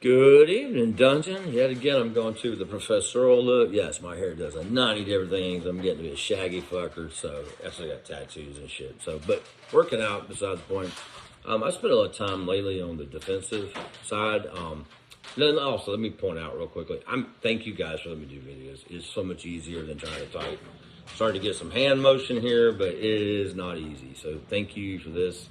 Good evening, Dungeon. Yet again, I'm going to the professorial look. Yes, my hair does a 90 different things. I'm getting to be a shaggy fucker, so actually got tattoos and shit. So, but working out besides the point. I spent a lot of time lately on the defensive side. Then also, let me point out real quickly. Thank you guys for letting me do videos. It's so much easier than trying to type. Starting to get some hand motion here, but it is not easy. So thank you for this.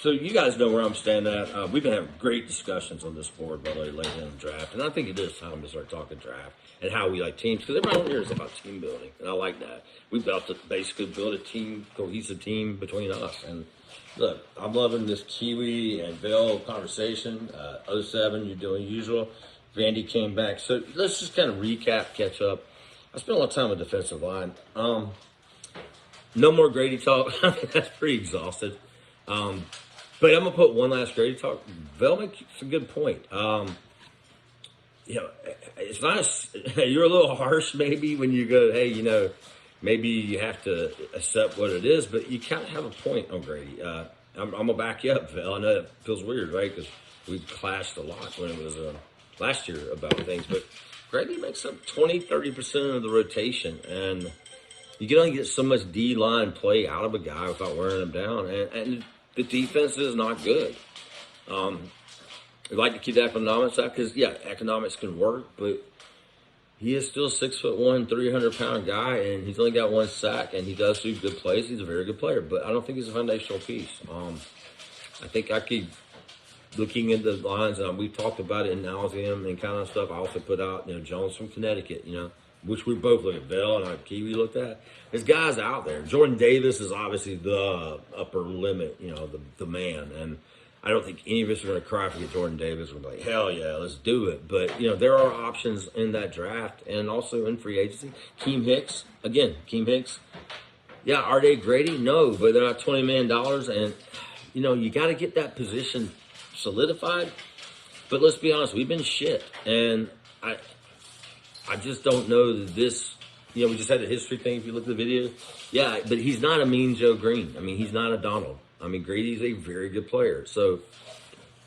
So you guys know where I'm standing at. We've been having great discussions on this board, by the way, lately in the draft. And I think it is time to start talking draft and how we like teams. Because everyone here is about team building. And I like that. We've basically built a team, cohesive team between us. And look, I'm loving this Kiwi and Bill conversation. 07, you're doing usual. Vandy came back. So let's just kind of recap, catch up. I spent a lot of time on defensive line. No more Grady talk. That's pretty exhausted. But I'm gonna put one last Grady talk. Vel makes a good point. It's not. You're a little harsh maybe when you go, hey, maybe you have to accept what it is, but you kind of have a point on Grady. I'm gonna back you up, Vel. I know it feels weird, right? Because we clashed a lot when it was last year about things, but Grady makes up 20-30% of the rotation, and you can only get so much D-line play out of a guy without wearing him down, and the defense is not good. We like to keep the economics out because, economics can work, but he is still 6'1", 300-pound guy, and he's only got one sack, and he does do good plays. He's a very good player, but I don't think he's a foundational piece. I think I keep looking at the lines, and we've talked about it in nauseam and kind of stuff. I also put out, Jones from Connecticut, which we both look at. Bell and Kiwi looked at. There's guys out there. Jordan Davis is obviously the upper limit, the man. And I don't think any of us are going to cry if we get Jordan Davis. We're like, hell yeah, let's do it. But, there are options in that draft and also in free agency. Keem Hicks. Yeah, are they Grady? No, but they're not $20 million. And, you got to get that position solidified. But let's be honest, we've been shit. And I just don't know that this, we just had a history thing if you look at the video. Yeah, but he's not a mean Joe Green. I mean, he's not a Donald. I mean, Grady's a very good player. So,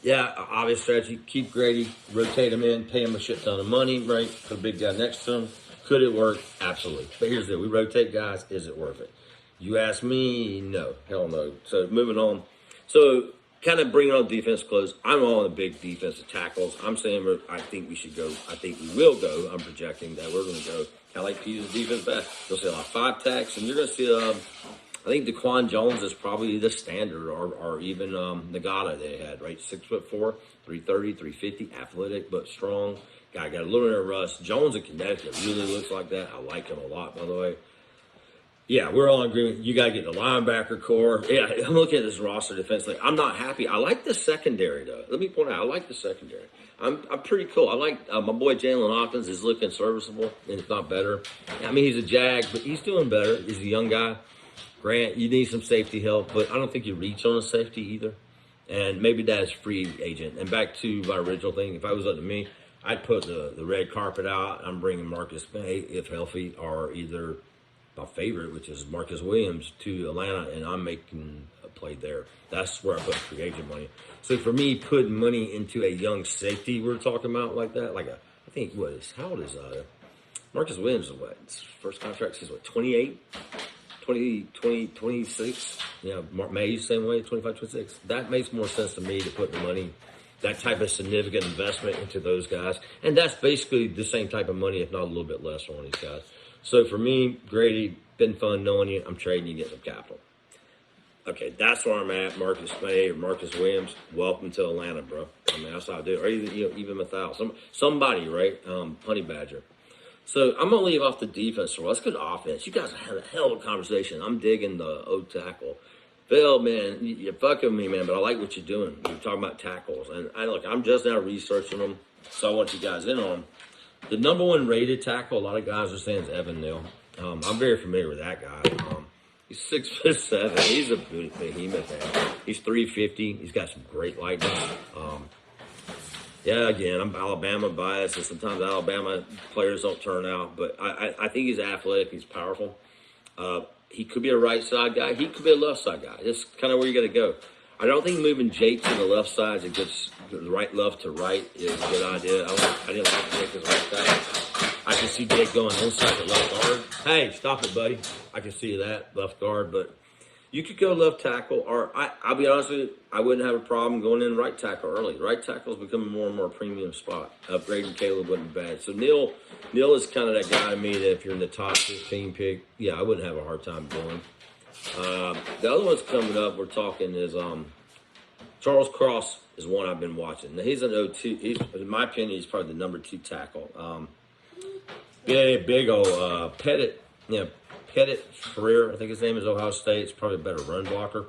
obvious strategy, keep Grady, rotate him in, pay him a shit ton of money, right? Put a big guy next to him. Could it work? Absolutely. But here's the deal. We rotate guys. Is it worth it? You ask me, no. Hell no. So, moving on. So, kind of bringing on defense close. I'm on the big defensive tackles. I'm saying I think we should go. I think we will go. I'm projecting that we're going to go. Kind of like Peter's defense back. You'll see a lot of 5 tacks, and you're going to see, I think Daquan Jones is probably the standard, or even Nagata they had, right? 6'4", 330, 350, athletic but strong. Guy got a little bit of rust. Jones in Connecticut really looks like that. I like him a lot, by the way. Yeah, we're all in agreement. You got to get the linebacker core. Yeah, I'm looking at this roster defensively. I'm not happy. I like the secondary, though. Let me point out, I like the secondary. I'm pretty cool. I like my boy Jalen Hawkins is looking serviceable, and if not better. I mean, he's a Jag, but he's doing better. He's a young guy. Grant, you need some safety help, but I don't think you reach on a safety either. And maybe that's free agent. And back to my original thing, if I was up to me, I'd put the red carpet out. I'm bringing Marcus May, if healthy, or either my favorite, which is Marcus Williams, to Atlanta, and I'm making a play there. That's where I put free agent money. So for me, putting money into a young safety we're talking about like that, how old is Marcus Williams? His first contract is 28? 26? May, same way, 25, 26. That makes more sense to me to put the money, that type of significant investment into those guys. And that's basically the same type of money, if not a little bit less on these guys. So for me, Grady, been fun knowing you. I'm trading you, get some capital. Okay, that's where I'm at. Marcus May or Marcus Williams, welcome to Atlanta, bro. I mean, that's how I do it. Or even Mathal. Somebody, right? Honey Badger. So I'm going to leave off the defense. So let's go to offense. You guys had a hell of a conversation. I'm digging the O tackle. Phil, man, you're fucking me, man, but I like what you're doing. You're talking about tackles. And I'm just now researching them, so I want you guys in on them. The number 1 rated tackle, a lot of guys are saying, is Evan Neal. I'm very familiar with that guy. He's 6'7". He's a behemoth, man. He's 350. He's got some great lightning. Again, I'm Alabama biased, and sometimes Alabama players don't turn out. But I think he's athletic. He's powerful. He could be a right side guy. He could be a left side guy. That's kind of where you got to go. I don't think moving Jake to the left side to get the right left to right is a good idea. I didn't like Jake as right side. I can see Jake going inside the left guard. Hey, stop it, buddy. I can see that left guard, but you could go left tackle, or I'll be honest with you, I wouldn't have a problem going in right tackle early. Right tackle is becoming more and more premium spot. Upgrading Caleb wouldn't be bad. So Neil is kind of that guy to me that if you're in the top 15 pick, yeah, I wouldn't have a hard time doing. The other one's coming up, we're talking is Charles Cross is one I've been watching. Now, he's an 0-2. In my opinion, he's probably the number 2 tackle. Big old Pettit, Pettit Freer, I think his name is, Ohio State. It's probably a better run blocker.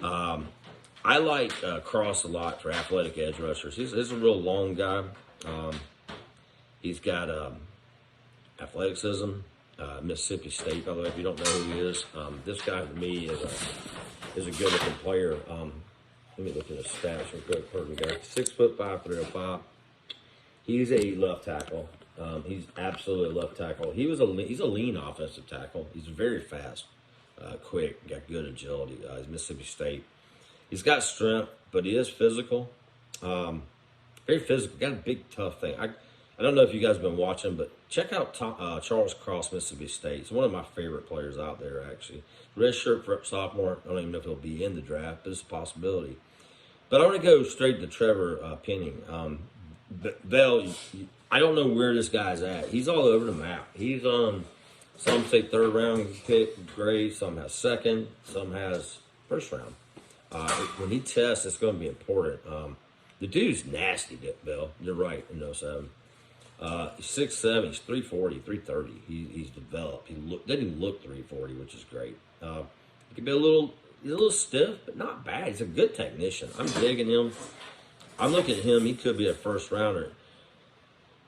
I like Cross a lot for athletic edge rushers. He's a real long guy. He's got athleticism. Mississippi State, by the way, if you don't know who he is. This guy, to me, is a good-looking player. Let me look at his stats real quick. Perfect guy. 6'5", 305. He's a left tackle. He's absolutely a left tackle. He's a lean offensive tackle. He's very fast, quick, got good agility. He's Mississippi State. He's got strength, but he is physical. Very physical. Got a big, tough thing. I don't know if you guys have been watching, but check out Charles Cross, Mississippi State. He's one of my favorite players out there, actually. Red shirt for sophomore. I don't even know if he'll be in the draft, but it's a possibility. But I want to go straight to Trevor Penning. Bell, I don't know where this guy's at. He's all over the map. He's some say 3rd round pick grade, some has 2nd, some has 1st round. When he tests, it's going to be important. The dude's nasty, Bell. You're right, in 07. He's 6'7", he's 340, 330. He's developed. Doesn't even look 340, which is great. He can be he's a little stiff, but not bad. He's a good technician. I'm digging him. I'm looking at him. He could be a 1st rounder.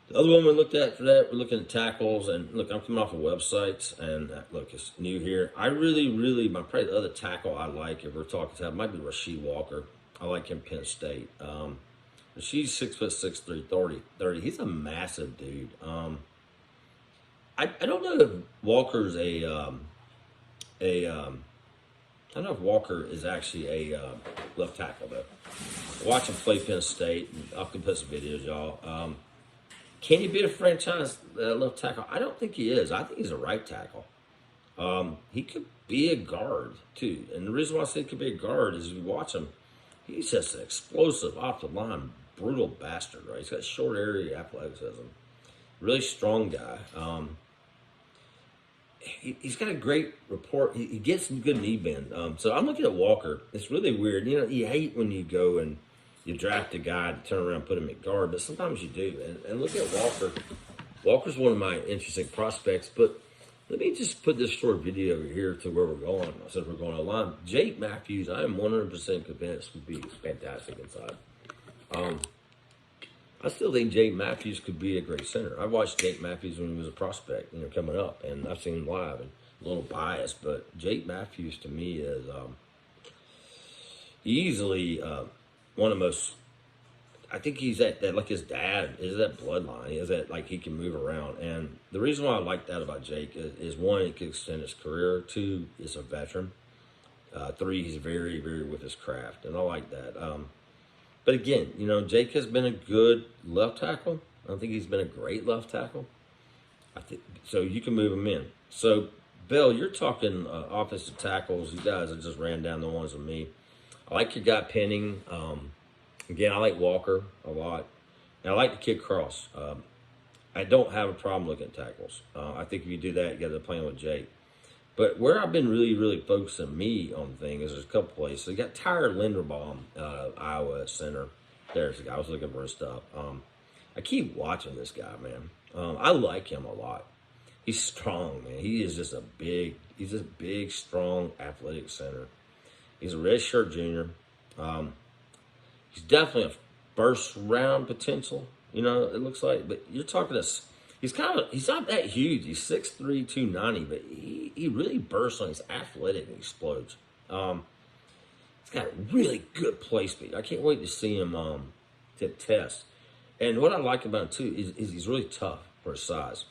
The other one we looked at for that, we're looking at tackles. And look, I'm coming off of websites, and look, it's new here. I really, probably the other tackle I like, if we're talking to, might be Rasheed Walker. I like him, Penn State. She's 6'6", 330. He's a massive dude. I don't know if Walker's I don't know if Walker is actually a left tackle though. Watch him play Penn State. I can put some videos, y'all. Can he be a franchise left tackle? I don't think he is. I think he's a right tackle. He could be a guard too, and the reason why I say he could be a guard is if you watch him, he's just an explosive, off the line, brutal bastard, right? He's got short area athleticism. Really strong guy. He's got a great report. He gets some good knee bend. So I'm looking at Walker. It's really weird. You know, you hate when you go and you draft a guy to turn around and put him at guard, but sometimes you do. And look at Walker. Walker's one of my interesting prospects, but let me just put this short video over here to where we're going. Since we're going online, Jake Matthews, I am 100% convinced would be fantastic inside. I still think Jake Matthews could be a great center. I watched Jake Matthews when he was a prospect, coming up, and I've seen him live, and a little biased, but Jake Matthews to me is easily one of the most. I think he's at that, like his dad is that bloodline. He is that, like, he can move around. And the reason why I like that about Jake is one, he can extend his career. 2, is a veteran. 3, he's very, very with his craft. And I like that. But again, Jake has been a good left tackle. I don't think he's been a great left tackle. I think so. You can move him in. So, Bill, you're talking offensive tackles. You guys, I just ran down the ones with me. I like your guy Penning. Again, I like Walker a lot. And I like the kid Cross. I don't have a problem looking at tackles. I think if you do that, you got to play with Jake. But where I've been really, really focusing me on the thing is there's a couple places. So you got Tyler Linderbaum, Iowa center. There's the guy. I was looking for his stuff. I keep watching this guy, man. I like him a lot. He's strong, man. He is just he's a big, strong, athletic center. He's a redshirt junior. He's definitely a first round potential, it looks like. But you're talking he's not that huge. He's 6'3", 290, but he really bursts on. He's athletic and explodes. He's got really good play speed. I can't wait to see him to test. And what I like about him too is he's really tough for his size.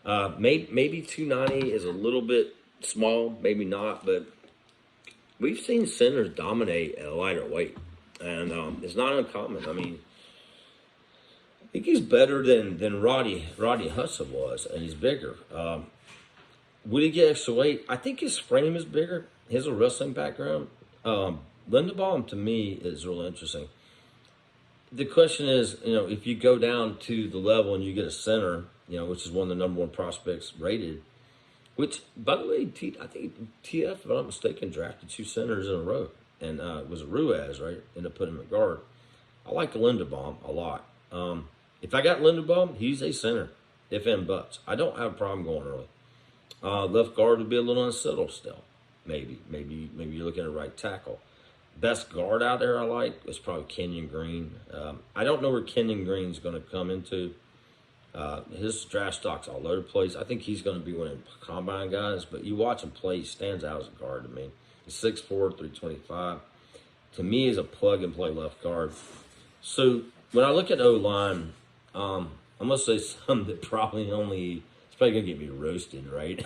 Maybe 290 is a little bit small, maybe not, but we've seen centers dominate at a lighter weight, and it's not uncommon. I mean, I think he's better than Rodney Hudson was, and he's bigger. Would he get extra weight? I think his frame is bigger. He has a wrestling background. Linderbaum, to me, is real interesting. The question is, if you go down to the level and you get a center, which is one of the number one prospects rated, which, by the way, I think TF, if I'm not mistaken, drafted 2 centers in a row. And it was Ruiz, right? Ended up putting him at guard. I like Linderbaum a lot. If I got Linderbaum, he's a center, if and buts. I don't have a problem going early. Left guard would be a little unsettled still. Maybe you're looking at right tackle. Best guard out there I like is probably Kenyon Green. I don't know where Kenyon Green's going to come into. His draft stock's all over the place. I think he's going to be one of the combine guys, but you watch him play, he stands out as a guard to me. He's 6'4", 325. To me, he's a plug-and-play left guard. So when I look at O-line, I'm going to say something that it's probably going to get me roasted, right?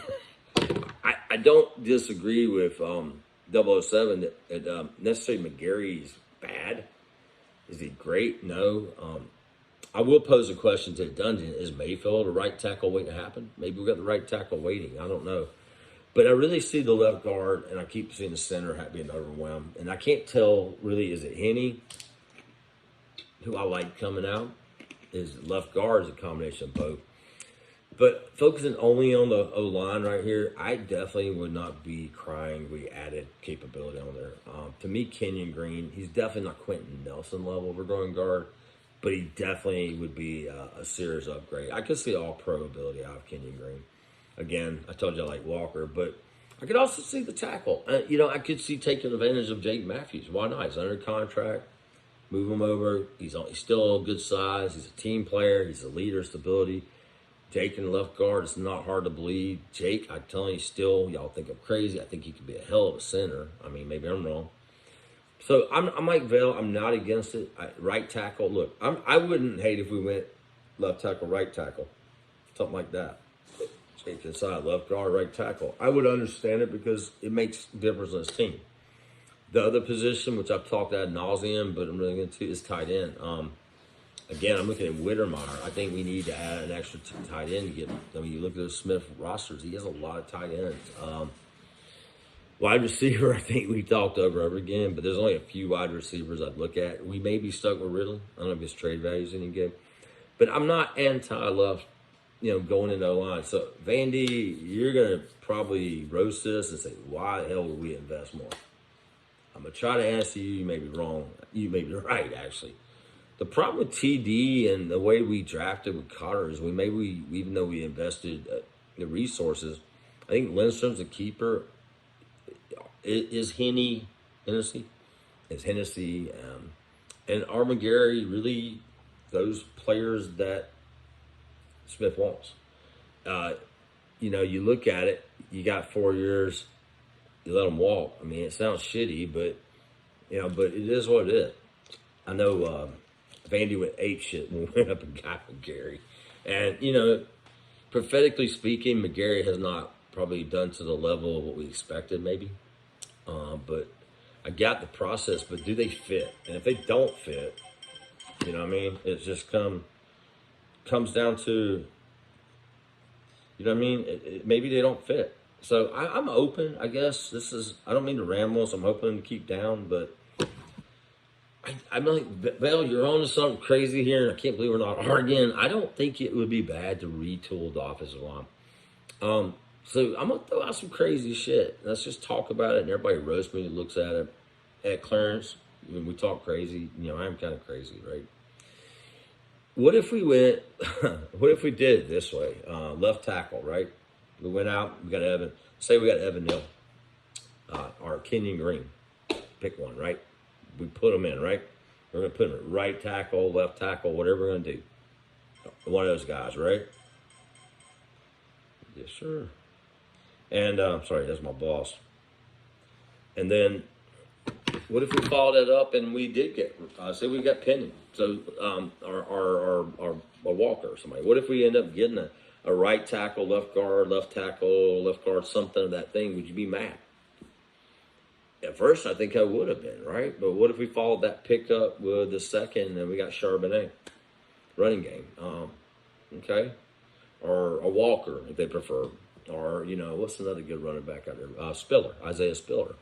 I don't disagree with 007 that necessarily McGary's bad. Is he great? No. I will pose a question to the Dungeon. Is Mayfield a right tackle waiting to happen? Maybe we got the right tackle waiting. I don't know. But I really see the left guard, and I keep seeing the center being overwhelmed. And I can't tell, really, is it Henne, who I like coming out? Is left guard is a combination of both. But focusing only on the O-line right here, I definitely would not be crying we added capability on there. To me, Kenyon Green, he's definitely not Quentin Nelson level of a going guard, but he definitely would be a serious upgrade. I could see all-pro ability out of Kenyon Green. Again, I told you I like Walker, but I could also see the tackle. I could see taking advantage of Jake Matthews. Why not? He's under contract. Move him over. He's still a good size. He's a team player. He's a leader, stability. Jake in left guard, it's not hard to believe. Jake, I'm telling you still, y'all think I'm crazy. I think he could be a hell of a center. I mean, maybe I'm wrong. So I'm like Vale. I'm not against it. Right tackle, look, I wouldn't hate if we went left tackle, right tackle. Something like that. Jake inside, left guard, right tackle. I would understand it because it makes a difference in his team. The other position, which I've talked ad nauseum, but I'm really going to, is tight end. Again, I'm looking at Wittermeyer. I think we need to add an extra tight end to get. I mean, you look at those Smith rosters; he has a lot of tight ends. Wide receiver, I think we talked over again, but there's only a few wide receivers I'd look at. We may be stuck with Ridley. I don't know if his trade value is any good, but I'm not anti-left. Going into O-line. So Vandy, you're gonna probably roast this and say, "Why the hell would we invest more?" I'm gonna try to answer you. You may be wrong. You may be right, actually. The problem with TD and the way we drafted with Cotter is even though we invested the resources, I think Lindstrom's a keeper. Is Hennessy? Is Hennessy and Armagary really those players that Smith wants? You look at it, you got 4 years, you let them walk. I mean, it sounds shitty, but but it is what it is. I know Vandy went ape shit when we went up and got McGarry. And, prophetically speaking, McGarry has not probably done to the level of what we expected, maybe. But I got the process, but do they fit? And if they don't fit, what I mean? It just comes down to, what I mean? Maybe they don't fit. So I'm open, I guess. I don't mean to ramble, so I'm hoping to keep down, but I'm like, Bell, you're on to something crazy here, and I can't believe we're not arguing. I don't think it would be bad to retool the offensive line. So I'm going to throw out some crazy shit. Let's just talk about it, and everybody roast me that looks at it. At Clarence, when we talk crazy, I'm kind of crazy, right? What if we did it this way? Left tackle, right? We went out, we got Evan. Say we got Evan Neal, or Kenyon Green. Pick one, right? We put them in, right? We're going to put them at right tackle, left tackle, whatever we're going to do. One of those guys, right? Yes, sir. And, sorry, that's my boss. And then, what if we followed that up and we did get, say we got Penny, so, or Walker or somebody. What if we end up getting a right tackle, left guard, something of that thing? Would you be mad? At first, I think I would have been, right? But what if we followed that pickup with the second and we got Charbonnet, running game, okay? Or a Walker, if they prefer. Or, what's another good running back out there? Spiller, Isaiah Spiller.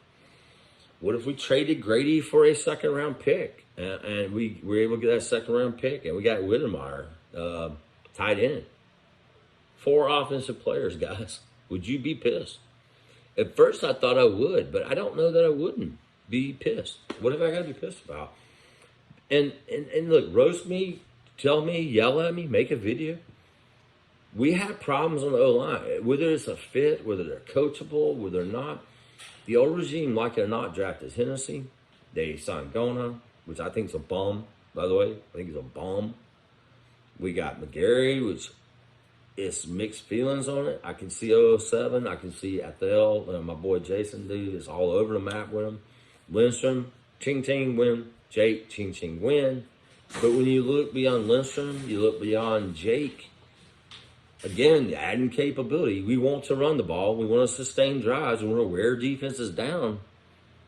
What if we traded Grady for a second-round pick? And we were able to get that second-round pick, and we got Whittemire, tight end. 4 offensive players, guys. Would you be pissed? At first, I thought I would, but I don't know that I wouldn't be pissed. What have I got to be pissed about? And look, roast me, tell me, yell at me, make a video. We have problems on the O-line. Whether it's a fit, whether they're coachable, whether they're not. The old regime, like it or not, drafted Hennessy. They signed Gona, which I think is a bum, by the way. I think he's a bum. We got McGarry, which is mixed feelings on it. I can see 007. I can see Athel. My boy Jason, dude, is all over the map with him. Lindstrom, ching ching win. Jake, ching ching win. But when you look beyond Lindstrom, you look beyond Jake. Again, adding capability. We want to run the ball. We want to sustain drives. We want to wear defenses down.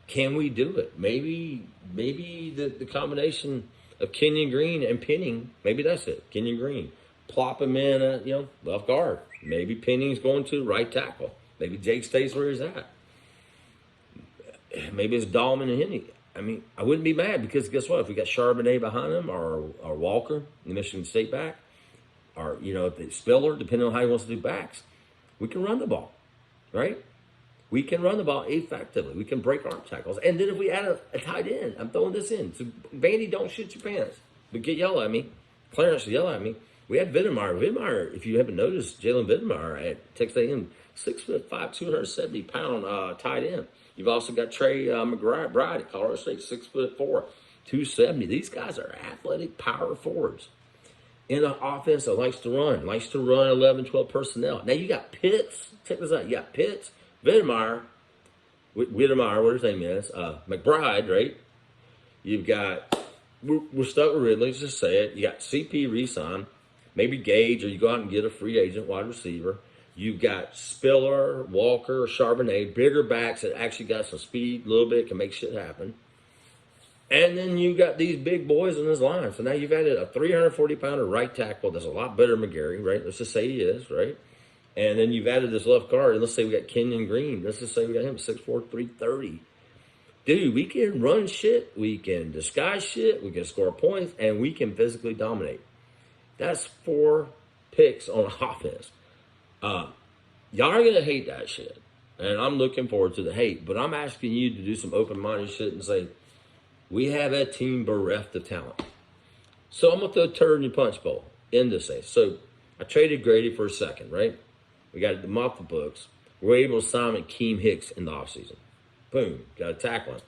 Can we do it? Maybe the combination of Kenyon Green and Penning, maybe that's it. Kenyon Green. Plop him in at, left guard. Maybe Penning's going to right tackle. Maybe Jake stays where he's at. Maybe it's Dahlman and Henry. I mean, I wouldn't be mad because guess what? If we got Charbonnet behind him or Walker, the Michigan State back, or, if it's Spiller, depending on how he wants to do backs, we can run the ball, right? We can run the ball effectively. We can break arm tackles. And then if we add a tight end, I'm throwing this in. So, Vandy, don't shoot your pants. But yell at me. Clarence, yell at me. We had Whittemire. Whittemire, if you haven't noticed, Jalen Whittemire at Texas A&M, 6'5", 270-pound tight end. You've also got Trey McBride at Colorado State, 6'4", 270. These guys are athletic power forwards in an offense that likes to run 11, 12 personnel. Now you got Pitts. Check this out. You got Pitts, Whittemire, whatever his name is, McBride, right? You've got, we're stuck with Ridley, let's just say it. You got CP re-sign, maybe Gage, or you go out and get a free agent wide receiver. You've got Spiller, Walker, Charbonnet, bigger backs that actually got some speed, a little bit, can make shit happen. And then you got these big boys in this line. So now you've added a 340-pounder right tackle that's a lot better than McGarry, right? Let's just say he is, right? And then you've added this left guard. And let's say we got Kenyon Green. Let's just say we got him 6'4", 330. Dude, we can run shit. We can disguise shit. We can score points. And we can physically dominate. That's 4 picks on offense. Y'all are going to hate that shit. And I'm looking forward to the hate. But I'm asking you to do some open-minded shit and say, we have a team bereft of talent. So I'm going to throw a turd in your punch bowl in this thing. So I traded Grady for a second, right? We got them off the books. We're able to sign Akeem Hicks in the offseason. Boom, got a tackle him.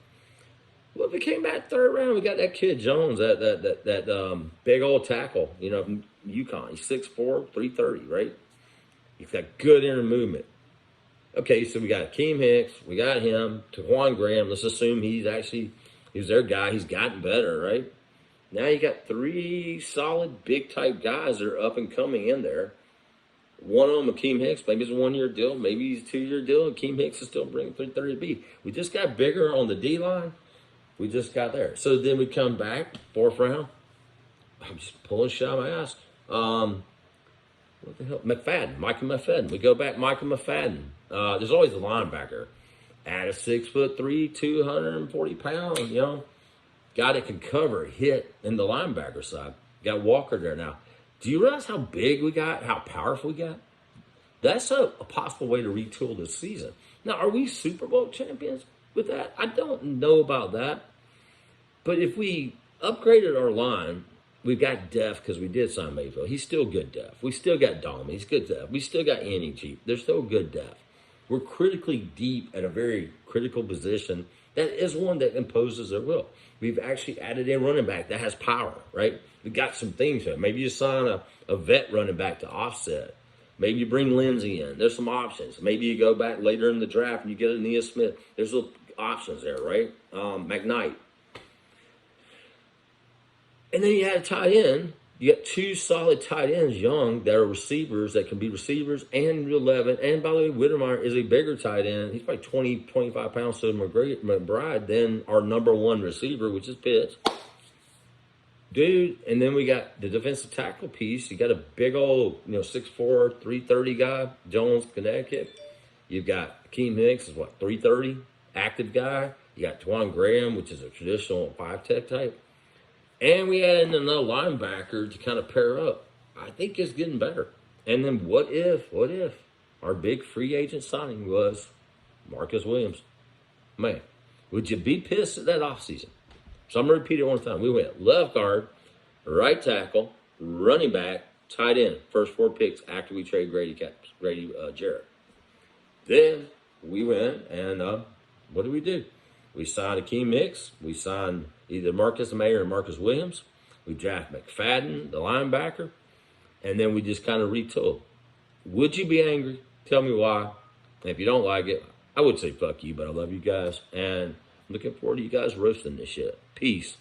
Well, if we came back third round, we got that kid Jones, that big old tackle, from UConn. He's 6'4", 330, right? He's got good inner movement. Okay, so we got Akeem Hicks. We got him. Taquan Graham. Let's assume he's their guy. He's gotten better, right? Now you got 3 solid, big-type guys that are up and coming in there. One of them, Akeem Hicks, maybe it's a 1-year deal. Maybe he's a 2-year deal. Akeem Hicks is still bringing 330 to be. We just got bigger on the D-line. We just got there. So then we come back, 4th round. I'm just pulling shit out of my ass. What the hell? Michael McFadden. We go back, Michael McFadden. There's always a linebacker. At a 6'3", 240 pounds, guy that can cover, hit in the linebacker side. Got Walker there now. Do you realize how big we got, how powerful we got? That's a possible way to retool this season. Now, are we Super Bowl champions with that? I don't know about that. But if we upgraded our line, we've got depth because we did sign Mayfield. He's still good depth. We still got Dom. He's good depth. We still got Annie Cheap. They're still good depth. We're critically deep at a very critical position. That is one that imposes their will. We've actually added a running back that has power, right? We got some things here. Maybe you sign a vet running back to offset. Maybe you bring Lindsey in. There's some options. Maybe you go back later in the draft and you get a Nia Smith. There's little options there, right? McKnight. And then you had a tight end You got two solid tight ends, young, that are receivers, that can be receivers and 11. And by the way, Whittemire is a bigger tight end. He's probably 20, 25 pounds to McBride than our number one receiver, which is Pitts. Dude, and then we got the defensive tackle piece. You got a big old, 6'4", 330 guy, Jones, Connecticut. You've got Akeem Hicks, is what, 330, active guy. You got Twan Graham, which is a traditional 5-tech type. And we add in another linebacker to kind of pair up. I think it's getting better. And then what if our big free agent signing was Marcus Williams? Man, would you be pissed at that offseason? So I'm going to repeat it one time. We went left guard, right tackle, running back, tight end. First 4 picks after we trade Grady Jarrett. Then we went and what did we do? We signed Akeem Hicks. We signed either Marcus Mayer or Marcus Williams. We draft McFadden, the linebacker. And then we just kind of retooled. Would you be angry? Tell me why. And if you don't like it, I would say fuck you, but I love you guys. And I'm looking forward to you guys roasting this shit. Peace.